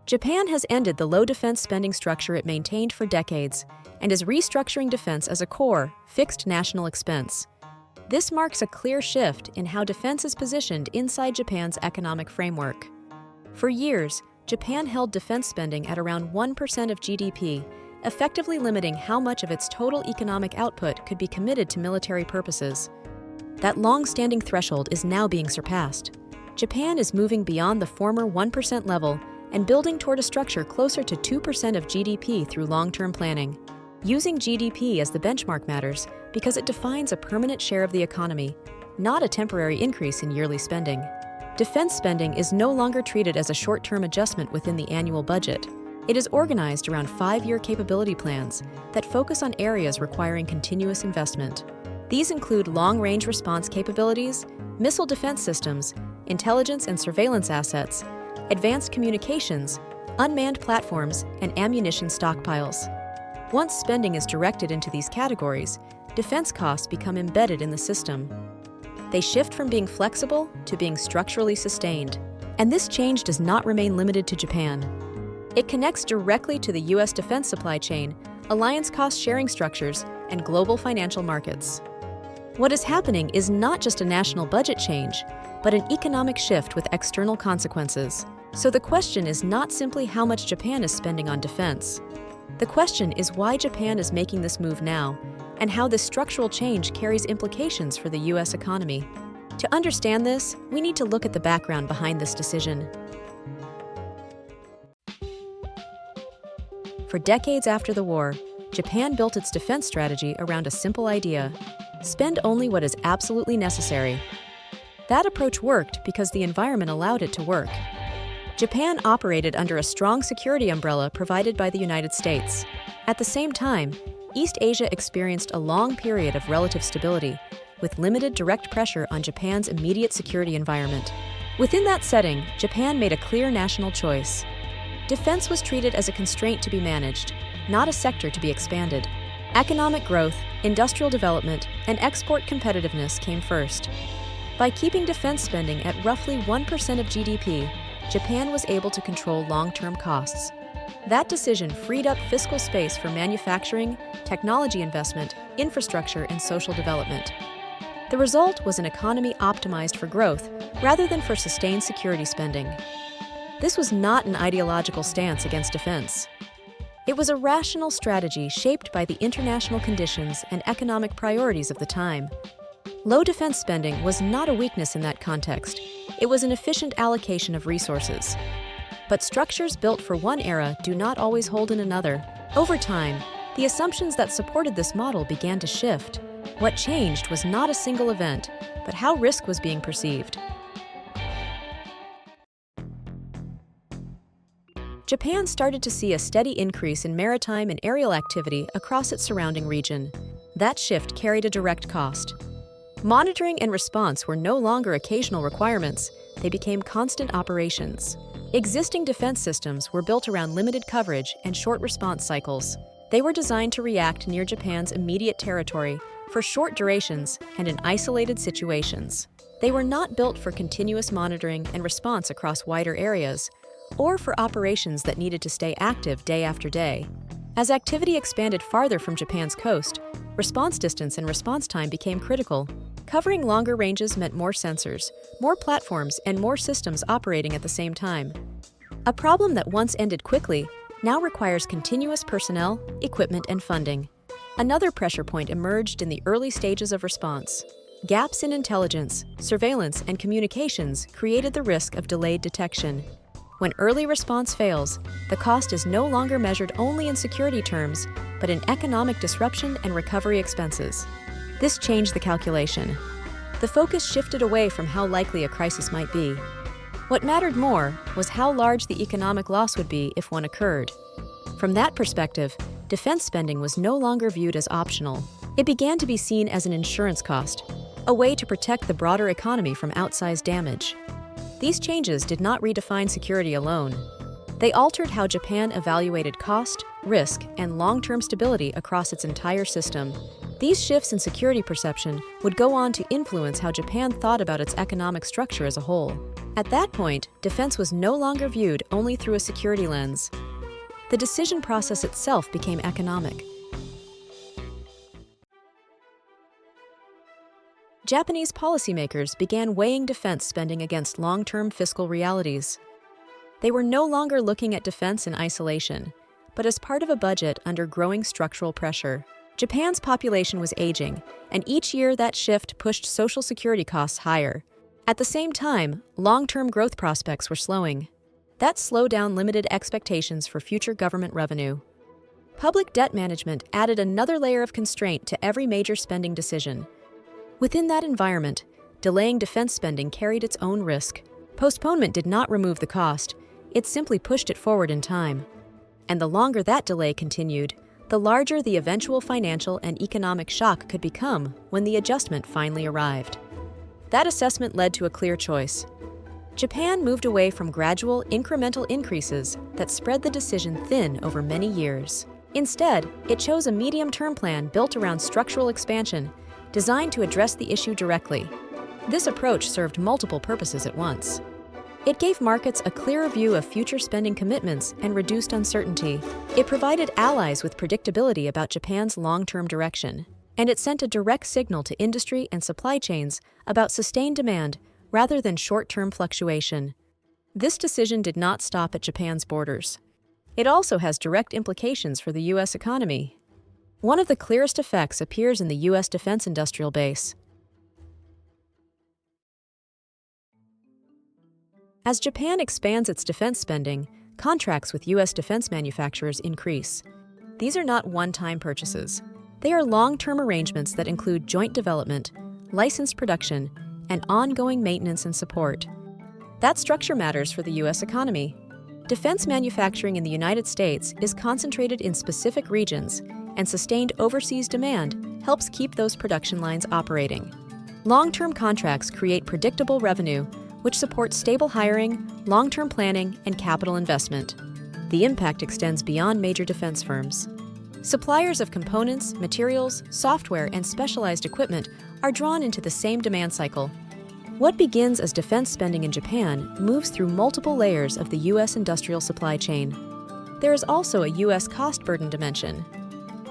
Japan has ended the low defense spending structure it maintained for decades and is restructuring defense as a core, fixed national expense. This marks a clear shift in how defense is positioned inside Japan's economic framework. For years, Japan held defense spending at around 1% of GDP, effectively limiting how much of its total economic output could be committed to military purposes. That long-standing threshold is now being surpassed. Japan is moving beyond the former 1% level and building toward a structure closer to 2% of GDP through long-term planning. Using GDP as the benchmark matters because it defines a permanent share of the economy, not a temporary increase in yearly spending. Defense spending is no longer treated as a short-term adjustment within the annual budget. It is organized around 5-year capability plans that focus on areas requiring continuous investment. These include long-range response capabilities, missile defense systems, intelligence and surveillance assets, advanced communications, unmanned platforms, and ammunition stockpiles. Once spending is directed into these categories, defense costs become embedded in the system. They shift from being flexible to being structurally sustained. And this change does not remain limited to Japan. It connects directly to the U.S. defense supply chain, alliance cost-sharing structures, and global financial markets. What is happening is not just a national budget change, but an economic shift with external consequences. So the question is not simply how much Japan is spending on defense. The question is why Japan is making this move now, and how this structural change carries implications for the U.S. economy. To understand this, we need to look at the background behind this decision. For decades after the war, Japan built its defense strategy around a simple idea: spend only what is absolutely necessary. That approach worked because the environment allowed it to work. Japan operated under a strong security umbrella provided by the United States. At the same time, East Asia experienced a long period of relative stability, with limited direct pressure on Japan's immediate security environment. Within that setting, Japan made a clear national choice. Defense was treated as a constraint to be managed, not a sector to be expanded. Economic growth, industrial development, and export competitiveness came first. By keeping defense spending at roughly 1% of GDP, Japan was able to control long-term costs. That decision freed up fiscal space for manufacturing, technology investment, infrastructure, and social development. The result was an economy optimized for growth rather than for sustained security spending. This was not an ideological stance against defense. It was a rational strategy shaped by the international conditions and economic priorities of the time. Low defense spending was not a weakness in that context. It was an efficient allocation of resources. But structures built for one era do not always hold in another. Over time, the assumptions that supported this model began to shift. What changed was not a single event, but how risk was being perceived. Japan started to see a steady increase in maritime and aerial activity across its surrounding region. That shift carried a direct cost. Monitoring and response were no longer occasional requirements, they became constant operations. Existing defense systems were built around limited coverage and short response cycles. They were designed to react near Japan's immediate territory, for short durations and in isolated situations. They were not built for continuous monitoring and response across wider areas, or for operations that needed to stay active day after day. As activity expanded farther from Japan's coast, response distance and response time became critical. Covering longer ranges meant more sensors, more platforms, and more systems operating at the same time. A problem that once ended quickly now requires continuous personnel, equipment, and funding. Another pressure point emerged in the early stages of response. Gaps in intelligence, surveillance, and communications created the risk of delayed detection. When early response fails, the cost is no longer measured only in security terms, but in economic disruption and recovery expenses. This changed the calculation. The focus shifted away from how likely a crisis might be. What mattered more was how large the economic loss would be if one occurred. From that perspective, defense spending was no longer viewed as optional. It began to be seen as an insurance cost, a way to protect the broader economy from outsized damage. These changes did not redefine security alone. They altered how Japan evaluated cost, risk, and long-term stability across its entire system. These shifts in security perception would go on to influence how Japan thought about its economic structure as a whole. At that point, defense was no longer viewed only through a security lens. The decision process itself became economic. Japanese policymakers began weighing defense spending against long-term fiscal realities. They were no longer looking at defense in isolation, but as part of a budget under growing structural pressure. Japan's population was aging, and each year that shift pushed Social Security costs higher. At the same time, long-term growth prospects were slowing. That slowdown limited expectations for future government revenue. Public debt management added another layer of constraint to every major spending decision. Within that environment, delaying defense spending carried its own risk. Postponement did not remove the cost, it simply pushed it forward in time. And the longer that delay continued, the larger the eventual financial and economic shock could become when the adjustment finally arrived. That assessment led to a clear choice. Japan moved away from gradual, incremental increases that spread the decision thin over many years. Instead, it chose a medium-term plan built around structural expansion, designed to address the issue directly. This approach served multiple purposes at once. It gave markets a clearer view of future spending commitments and reduced uncertainty. It provided allies with predictability about Japan's long-term direction. And it sent a direct signal to industry and supply chains about sustained demand rather than short-term fluctuation. This decision did not stop at Japan's borders. It also has direct implications for the U.S. economy. One of the clearest effects appears in the U.S. defense industrial base. As Japan expands its defense spending, contracts with U.S. defense manufacturers increase. These are not one-time purchases. They are long-term arrangements that include joint development, licensed production, and ongoing maintenance and support. That structure matters for the U.S. economy. Defense manufacturing in the United States is concentrated in specific regions, and sustained overseas demand helps keep those production lines operating. Long-term contracts create predictable revenue, which supports stable hiring, long-term planning, and capital investment. The impact extends beyond major defense firms. Suppliers of components, materials, software, and specialized equipment are drawn into the same demand cycle. What begins as defense spending in Japan moves through multiple layers of the U.S. industrial supply chain. There is also a U.S. cost burden dimension.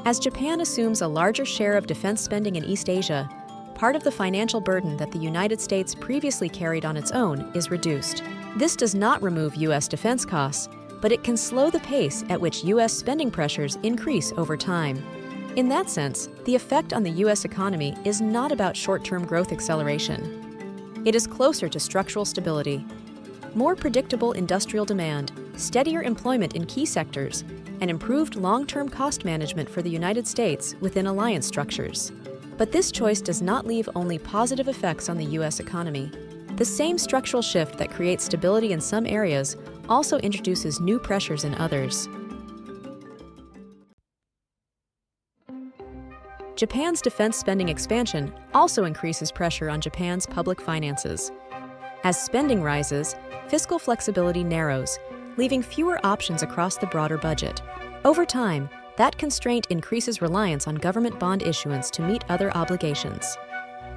As Japan assumes a larger share of defense spending in East Asia, part of the financial burden that the United States previously carried on its own is reduced. This does not remove U.S. defense costs, but it can slow the pace at which U.S. spending pressures increase over time. In that sense, the effect on the U.S. economy is not about short-term growth acceleration. It is closer to structural stability. More predictable industrial demand, steadier employment in key sectors, and improved long-term cost management for the United States within alliance structures. But this choice does not leave only positive effects on the U.S. economy. The same structural shift that creates stability in some areas also introduces new pressures in others. Japan's defense spending expansion also increases pressure on Japan's public finances. As spending rises, fiscal flexibility narrows, leaving fewer options across the broader budget. Over time, that constraint increases reliance on government bond issuance to meet other obligations.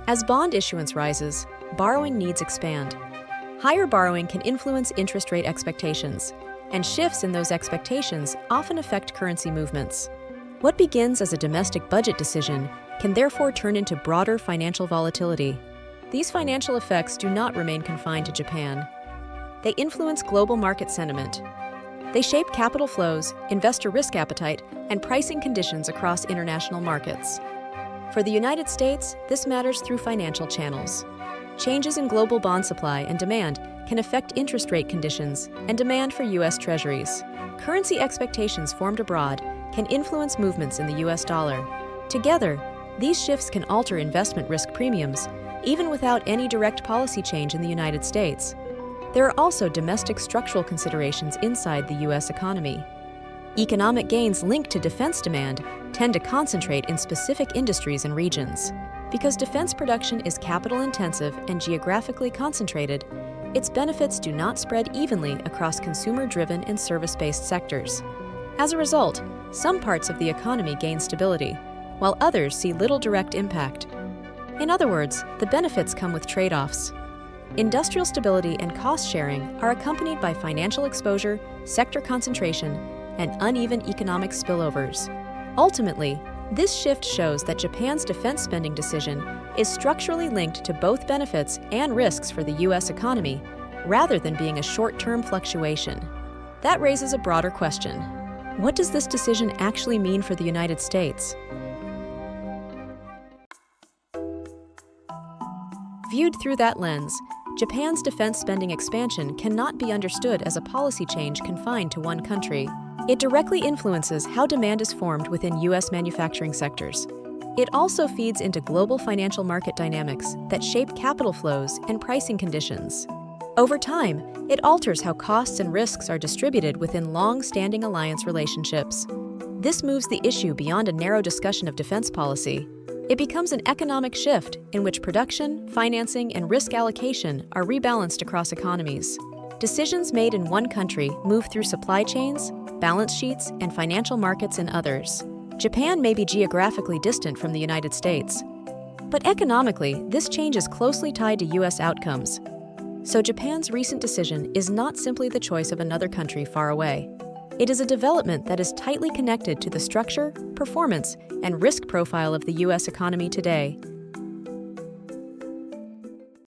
As bond issuance rises, borrowing needs expand. Higher borrowing can influence interest rate expectations, and shifts in those expectations often affect currency movements. What begins as a domestic budget decision can therefore turn into broader financial volatility. These financial effects do not remain confined to Japan. They influence global market sentiment. They shape capital flows, investor risk appetite, and pricing conditions across international markets. For the United States, this matters through financial channels. Changes in global bond supply and demand can affect interest rate conditions and demand for U.S. Treasuries. Currency expectations formed abroad can influence movements in the U.S. dollar. Together, these shifts can alter investment risk premiums, even without any direct policy change in the United States. There are also domestic structural considerations inside the U.S. economy. Economic gains linked to defense demand tend to concentrate in specific industries and regions. Because defense production is capital-intensive and geographically concentrated, its benefits do not spread evenly across consumer-driven and service-based sectors. As a result, some parts of the economy gain stability, while others see little direct impact. In other words, the benefits come with trade-offs. Industrial stability and cost sharing are accompanied by financial exposure, sector concentration, and uneven economic spillovers. Ultimately, this shift shows that Japan's defense spending decision is structurally linked to both benefits and risks for the U.S. economy, rather than being a short-term fluctuation. That raises a broader question. What does this decision actually mean for the United States? Viewed through that lens, Japan's defense spending expansion cannot be understood as a policy change confined to one country. It directly influences how demand is formed within U.S. manufacturing sectors. It also feeds into global financial market dynamics that shape capital flows and pricing conditions. Over time, it alters how costs and risks are distributed within long-standing alliance relationships. This moves the issue beyond a narrow discussion of defense policy. It becomes an economic shift in which production, financing, and risk allocation are rebalanced across economies. Decisions made in one country move through supply chains, balance sheets, and financial markets in others. Japan may be geographically distant from the United States, but economically, this change is closely tied to U.S. outcomes. So Japan's recent decision is not simply the choice of another country far away. It is a development that is tightly connected to the structure, performance, and risk profile of the U.S. economy today,